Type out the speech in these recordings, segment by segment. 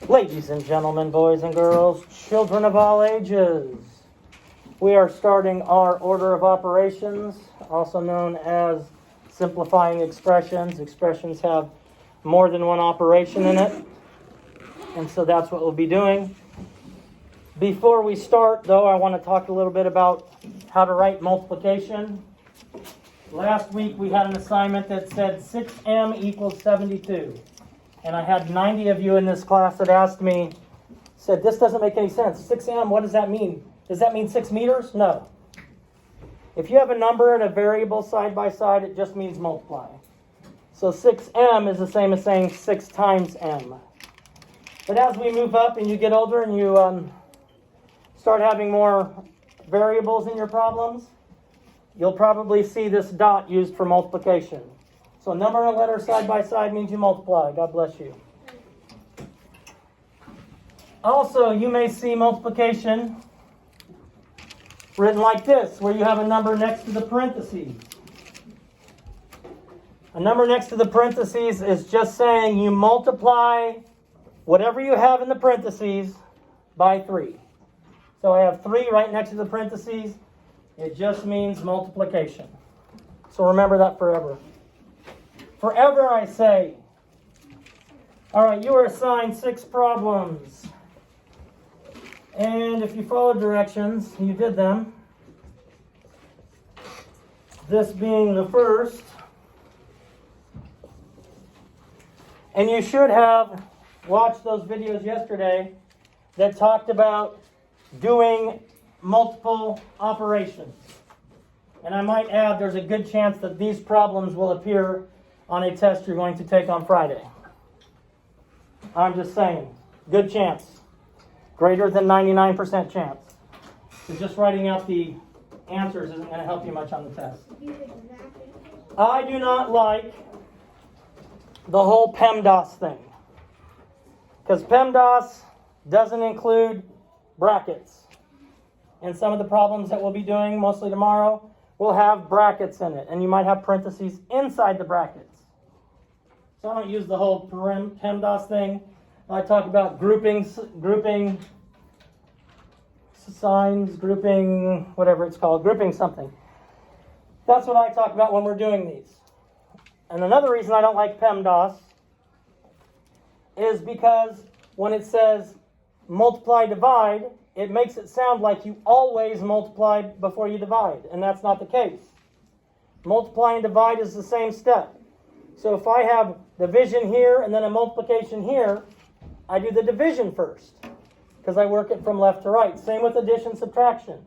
Ladies and gentlemen, boys and girls, children of all ages, we are starting our order of operations, also known as simplifying expressions. Expressions have more than one operation in it, and so that's what we'll be doing. Before we start, though, I want to talk a little bit about how to write multiplication. Last week we had an assignment that said 6m equals 72. And I had 90 of you in this class that asked me, said, this doesn't make any sense. 6m, what does that mean? Does that mean 6 meters? No. If you have a number and a variable side by side, it just means multiply. So 6m is the same as saying 6 times m. But as we move up and you get older and you start having more variables in your problems, you'll probably see this dot used for multiplication. So a number and a letter side by side means you multiply. God bless you. Also, you may see multiplication written like this, where you have a number next to the parentheses. A number next to the parentheses is just saying you multiply whatever you have in the parentheses by 3. So I have 3 right next to the parentheses. It just means multiplication. So remember that forever. Forever, I say. All right, you were assigned 6 problems. And if you followed directions, you did them. This being the first. And you should have watched those videos yesterday that talked about doing multiple operations. And I might add, there's a good chance that these problems will appear on a test you're going to take on Friday. I'm just saying, good chance. Greater than 99% chance. So just writing out the answers isn't going to help you much on the test. I do not like the whole PEMDAS thing. Because PEMDAS doesn't include brackets. And some of the problems that we'll be doing, mostly tomorrow, will have brackets in it. And you might have parentheses inside the brackets. So I don't use the whole PEMDAS thing. I talk about grouping signs, grouping, whatever it's called, grouping something. That's what I talk about when we're doing these. And another reason I don't like PEMDAS is because when it says multiply, divide, it makes it sound like you always multiply before you divide, and that's not the case. Multiply and divide is the same step. So if I have division here and then a multiplication here, I do the division first because I work it from left to right. Same with addition, subtraction.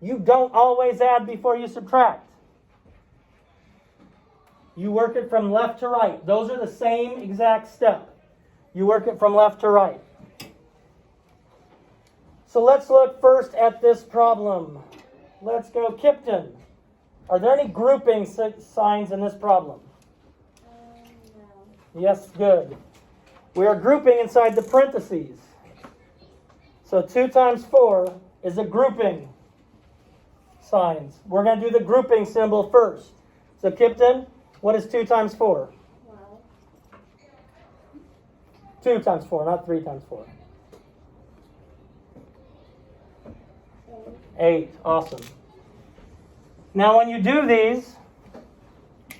You don't always add before you subtract. You work it from left to right. Those are the same exact step. You work it from left to right. So let's look first at this problem. Let's go Kipton. Are there any grouping signs in this problem? No. Yes, good. We are grouping inside the parentheses. So 2 times 4 is a grouping signs. We're going to do the grouping symbol first. So Kipton, what is 2 times 4? 2 times 4, not 3 times 4. 8. Awesome. Now when you do these,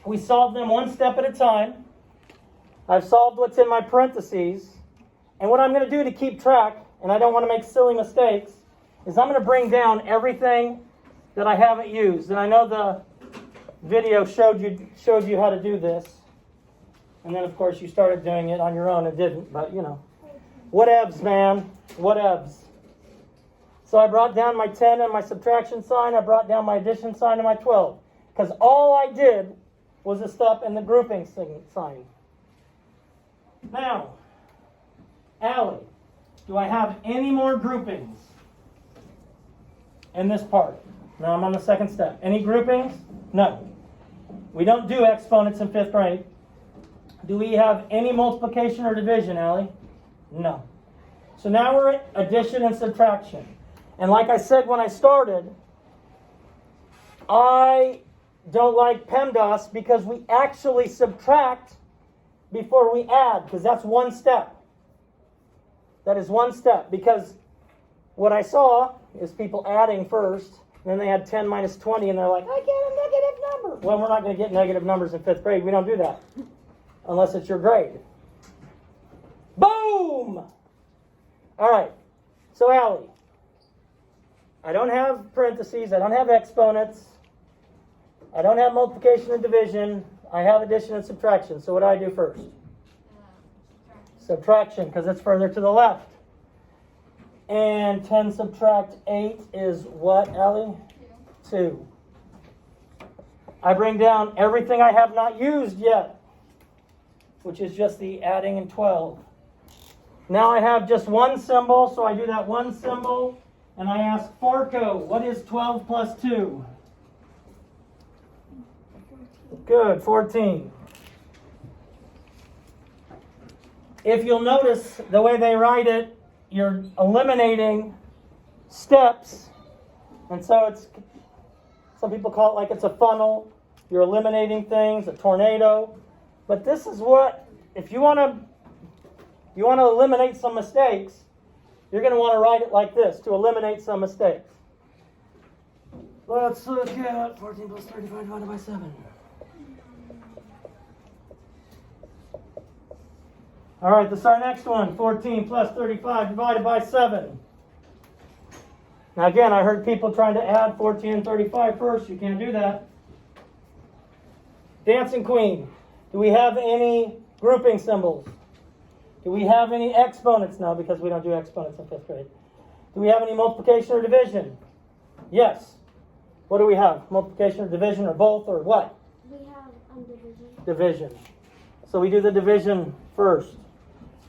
we solve them one step at a time. I've solved what's in my parentheses. And what I'm going to do to keep track, and I don't want to make silly mistakes, is I'm going to bring down everything that I haven't used. And I know the video showed you how to do this. And then, of course, you started doing it on your own and didn't. But, you know. Whatevs, man. Whatevs. So I brought down my 10 and my subtraction sign. I brought down my addition sign and my 12. Because all I did was a step in the grouping sign. Now, Allie, do I have any more groupings in this part? Now I'm on the second step. Any groupings? No. We don't do exponents in 5th grade. Do we have any multiplication or division, Allie? No. So now we're at addition and subtraction. And like I said when I started, I don't like PEMDAS because we actually subtract before we add, because that's one step. That is one step, because what I saw is people adding first, and then they had 10 minus 20, and they're like, I get a negative number. Well, we're not going to get negative numbers in 5th grade. We don't do that, unless it's your grade. Boom! All right, so Allie, I don't have parentheses, I don't have exponents, I don't have multiplication and division, I have addition and subtraction. So what do I do first? Subtraction, because it's further to the left. And 10 subtract 8 is what, Allie? 2. I bring down everything I have not used yet, which is just the adding and 12. Now I have just one symbol, so I do that one symbol, and I ask Farco, what is 12 plus 2? Good, 14. If you'll notice the way they write it, you're eliminating steps, and so it's, some people call it like it's a funnel. You're eliminating things, a tornado. But this is what, if you want to eliminate some mistakes, you're going to want to write it like this to eliminate some mistakes. Let's look at 14 plus 35 divided by 7. All right, this is our next one. 14 plus 35 divided by 7. Now again, I heard people trying to add 14 and 35 first. You can't do that. Dancing Queen. Do we have any grouping symbols? Do we have any exponents? No, because we don't do exponents in 5th grade. Do we have any multiplication or division? Yes. What do we have? Multiplication or division or both or what? We have division. Division. So we do the division first.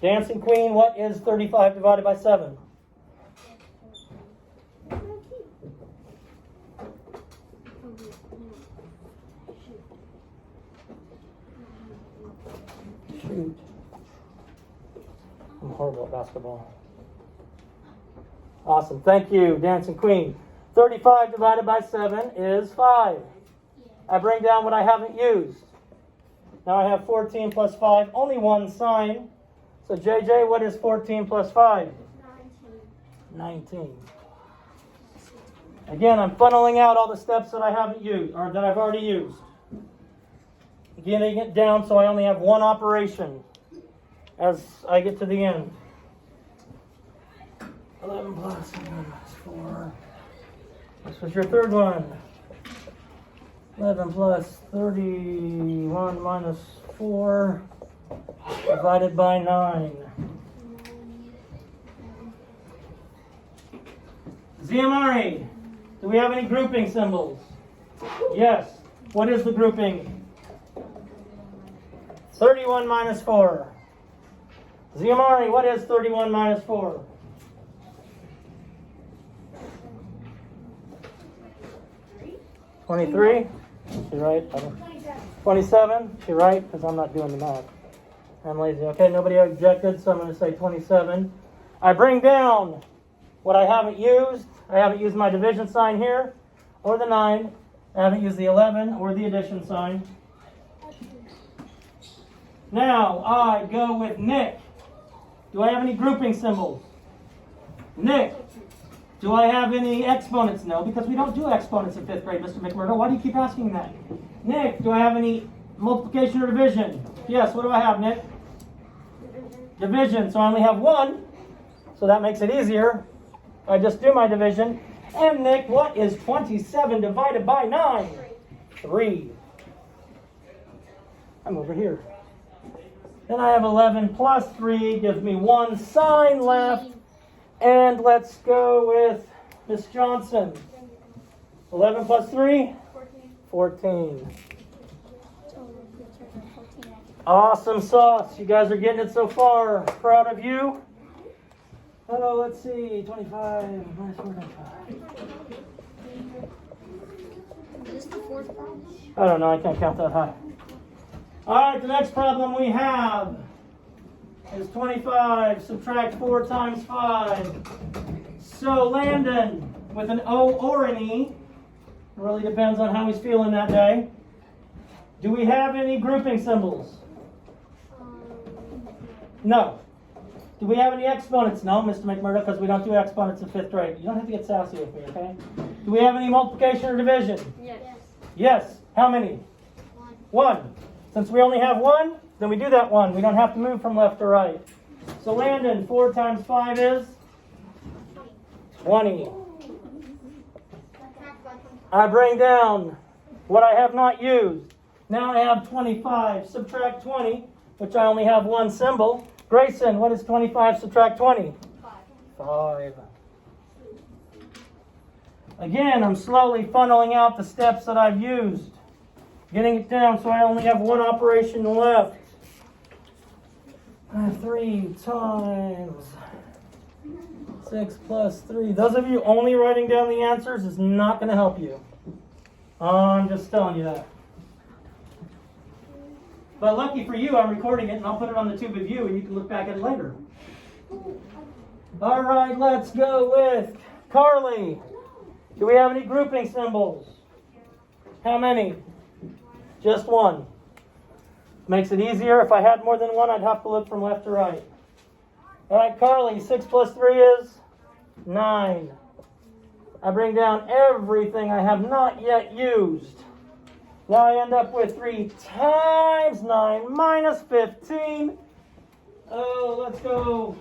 Dancing Queen, what is 35 divided by 7? Shoot. I'm horrible at basketball. Awesome. Thank you, Dancing Queen. 35 divided by 7 is 5. I bring down what I haven't used. Now I have 14 plus 5, only one sign. So JJ, what is 14 plus 5? 19. Again, I'm funneling out all the steps that I haven't used, or that I've already used. Getting it down so I only have one operation as I get to the end. 11 plus 7 is 4. This was your third one. 11 plus 31 minus 4 divided by 9. Ziamari, do we have any grouping symbols? Yes. What is the grouping? 31 minus 4. Ziamari, what is 31 minus 4? $23? She's right. 27? She's right, because I'm not doing the math. I'm lazy. Okay, nobody objected, so I'm going to say 27. I bring down what I haven't used. I haven't used my division sign here, or the 9. I haven't used the 11, or the addition sign. Now, I go with Nick. Do I have any grouping symbols? Nick, do I have any exponents? No, because we don't do exponents in 5th grade, Mr. McMurdo. Why do you keep asking that? Nick, do I have any multiplication or division? Yes, what do I have, Nick? Division. So I only have one, so that makes it easier. I just do my division. And Nick, what is 27 divided by 9? 3. I'm over here. Then I have 11 plus 3 gives me one sign left. And let's go with Miss Johnson. 11 plus 3? 14. Awesome sauce. You guys are getting it so far. Proud of you. Oh, let's see. 25 minus 45. Is this the fourth problem? I don't know. I can't count that high. All right, the next problem we have is 25. Subtract 4 times 5. So Landon, with an O or an E, it really depends on how he's feeling that day. Do we have any grouping symbols? No. Do we have any exponents? No, Mr. McMurdo, because we don't do exponents in 5th grade. You don't have to get sassy with me, okay? Do we have any multiplication or division? Yes. Yes. How many? One. Since we only have one, then we do that one. We don't have to move from left to right. So Landon, 4 times 5 is? 20. I bring down what I have not used. Now I have 25. Subtract 20, which I only have one symbol. Grayson, what is 25 subtract 20? 5. Again, I'm slowly funneling out the steps that I've used. Getting it down so I only have one operation left. 3 times 6 plus 3. Those of you only writing down the answers is not going to help you. I'm just telling you that. But lucky for you, I'm recording it and I'll put it on the tube of you and you can look back at it later. All right, let's go with Carly. Do we have any grouping symbols? How many? Just one. Makes it easier. If I had more than one, I'd have to look from left to right. All right, Carly, 6 plus 3 is 9. I bring down everything I have not yet used. Now I end up with 3 times 9 minus 15. Oh, let's go.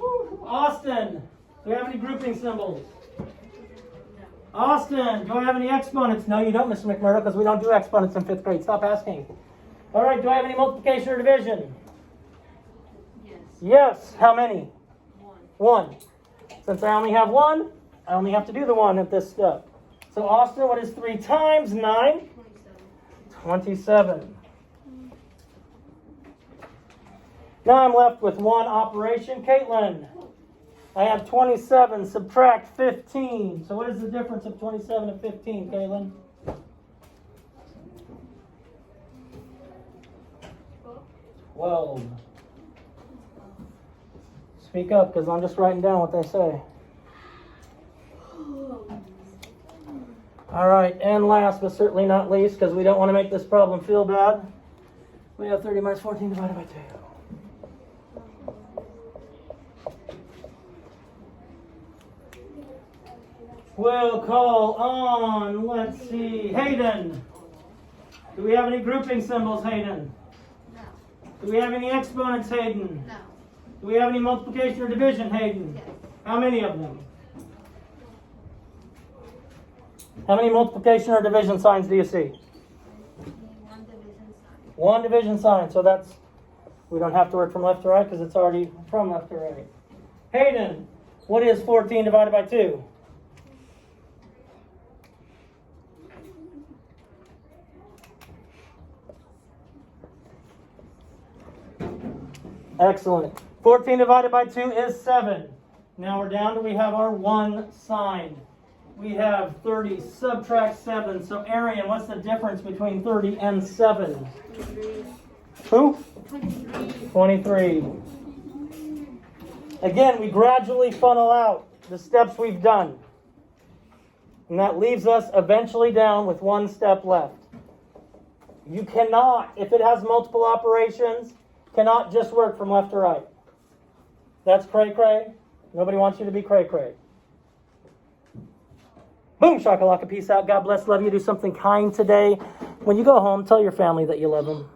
Austin, do we have any grouping symbols? Austin, do I have any exponents? No, you don't, Mr. McMurdo, because we don't do exponents in 5th grade. Stop asking. All right, do I have any multiplication or division? Yes. Yes. How many? 1. Since I only have 1, I only have to do the 1 at this step. So Austin, what is 3 times 9? 27. Now I'm left with one operation. Caitlin, I have 27, subtract 15. So what is the difference of 27 and 15, Caitlin? 12. Speak up, because I'm just writing down what they say. All right, and last but certainly not least, because we don't want to make this problem feel bad, we have 30 minus 14 divided by 2. We'll call on, let's see, Hayden. Do we have any grouping symbols, Hayden? No. Do we have any exponents, Hayden? No. Do we have any multiplication or division, Hayden? Yes. How many of them? How many multiplication or division signs do you see? 1 division sign. 1 division sign. So that's, we don't have to work from left to right because it's already from left to right. Hayden, what is 14 divided by 2? Excellent. 14 divided by 2 is 7. Now we're down to, we have our 1 sign. We have 30, subtract 7. So Arian, what's the difference between 30 and 7? 23. Who? 23. 23. Again, we gradually funnel out the steps we've done. And that leaves us eventually down with 1 step left. You cannot, if it has multiple operations, cannot just work from left to right. That's cray-cray. Nobody wants you to be cray-cray. Boom, shakalaka, peace out. God bless, love you. Do something kind today. When you go home, tell your family that you love them.